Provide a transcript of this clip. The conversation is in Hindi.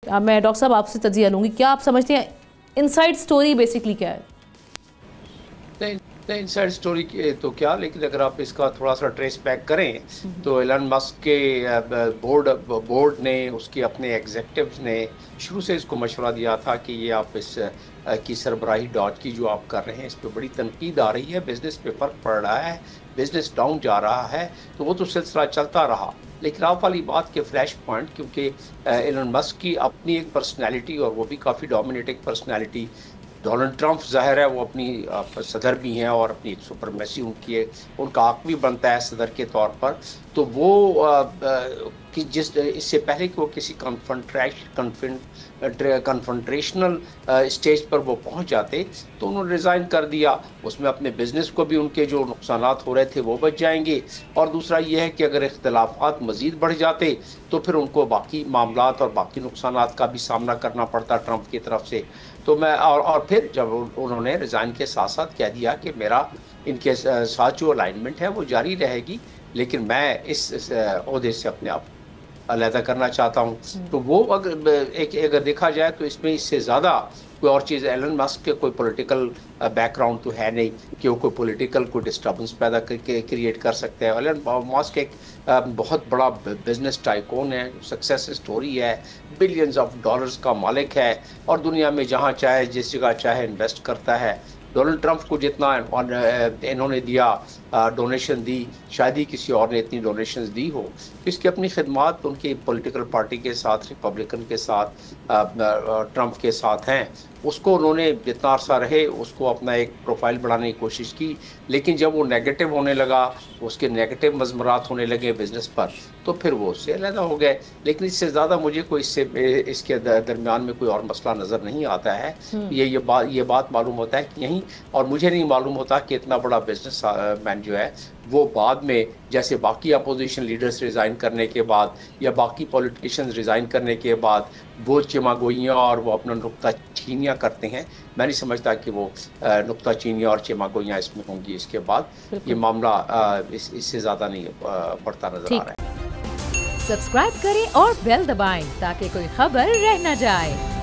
मैं डॉक्टर साहब आपसे तजिया लूँगी, क्या आप समझते हैं इनसाइड स्टोरी बेसिकली क्या है? नहीं नहीं, इनसाइड स्टोरी क्या, लेकिन अगर आप इसका थोड़ा सा ट्रेस बैक करें तो एलन मस्क के बोर्ड ने, उसके अपने एग्जेक्टिव्स ने शुरू से इसको मशवरा दिया था कि ये आप इस की सरबराही डॉज की जो आप कर रहे हैं, इस पर बड़ी तनकीद आ रही है, बिजनेस पे फर्क पड़ रहा है, बिजनेस डाउन जा रहा है। तो वो तो सिलसिला चलता रहा, लेकिन आप वाली बात के फ्लैश पॉइंट, क्योंकि एलन मस्क की अपनी एक पर्सनैलिटी, और वो भी काफ़ी डोमिनेटिंग पर्सनैलिटी, डोनाल्ड ट्रंप ज़ाहिर है वो अपनी सदर भी हैं और अपनी एक सुपरमेसी उनकी है, उनका हक भी बनता है सदर के तौर पर। तो वो कि जिस इससे पहले कि वो किसी कन्फ्रंट्रेशनल स्टेज पर वो पहुंच जाते, तो उन्होंने रिज़ाइन कर दिया। उसमें अपने बिजनेस को भी, उनके जो नुकसानात हो रहे थे वो बच जाएंगे, और दूसरा ये है कि अगर इख्तलाफात मज़ीद बढ़ जाते तो फिर उनको बाकी मामलात और बाकी नुकसानात का भी सामना करना पड़ता ट्रंप की तरफ से। तो मैं और फिर जब उन्होंने रिज़ाइन के साथ साथ कह दिया कि मेरा इनके साथ जो अलाइनमेंट है वो जारी रहेगी, लेकिन मैं इस ओहदे से अपने आप अलहदा करना चाहता हूँ। तो वो अगर देखा जाए तो इसमें इससे ज़्यादा कोई और चीज़, एलन मस्क के कोई पॉलिटिकल बैकग्राउंड तो है नहीं कि वो कोई पॉलिटिकल कोई डिस्टर्बेंस पैदा करके क्रिएट कर सकते हैं। एलन मस्क एक बहुत बड़ा बिजनेस टाइकून है, सक्सेस स्टोरी है, बिलियंस ऑफ डॉलर्स का मालिक है, और दुनिया में जहाँ चाहे जिस जगह चाहे इन्वेस्ट करता है। डोनाल्ड ट्रंप को जितना इन्होंने दिया, डोनेशन दी, शायद ही किसी और ने इतनी डोनेशंस दी हो। इसकी अपनी खिदमात उनकी पॉलिटिकल पार्टी के साथ, रिपब्लिकन के साथ, ट्रंप के साथ हैं। उसको उन्होंने जितना अरसा रहे उसको अपना एक प्रोफाइल बढ़ाने की कोशिश की, लेकिन जब वो नेगेटिव होने लगा, उसके नेगेटिव मज़मरात होने लगे बिजनेस पर, तो फिर वो उससे अलहदा हो गए। लेकिन इससे ज़्यादा मुझे कोई इसके दरमियान में कोई और मसला नज़र नहीं आता है। ये बात मालूम होता है कि यहीं, और मुझे नहीं मालूम होता कि इतना बड़ा बिजनेस मैन जो है वो बाद में, जैसे बाकी अपोजिशन लीडर्स रिज़ाइन करने के बाद या बाकी पॉलिटिशियंस रिज़ाइन करने के बाद वो चिमागोइयाँ और वो अपना नुक्ताचीनियाँ करते हैं, मैं नहीं समझता कि वो नुक्ताचीनियाँ और चिमागोइयाँ इसमें होंगी। इसके बाद ये मामला इससे ज़्यादा नहीं बढ़ता नजर आ रहा है। सब्सक्राइब करें और बेल दबाएं ताकि कोई खबर रह न जाए।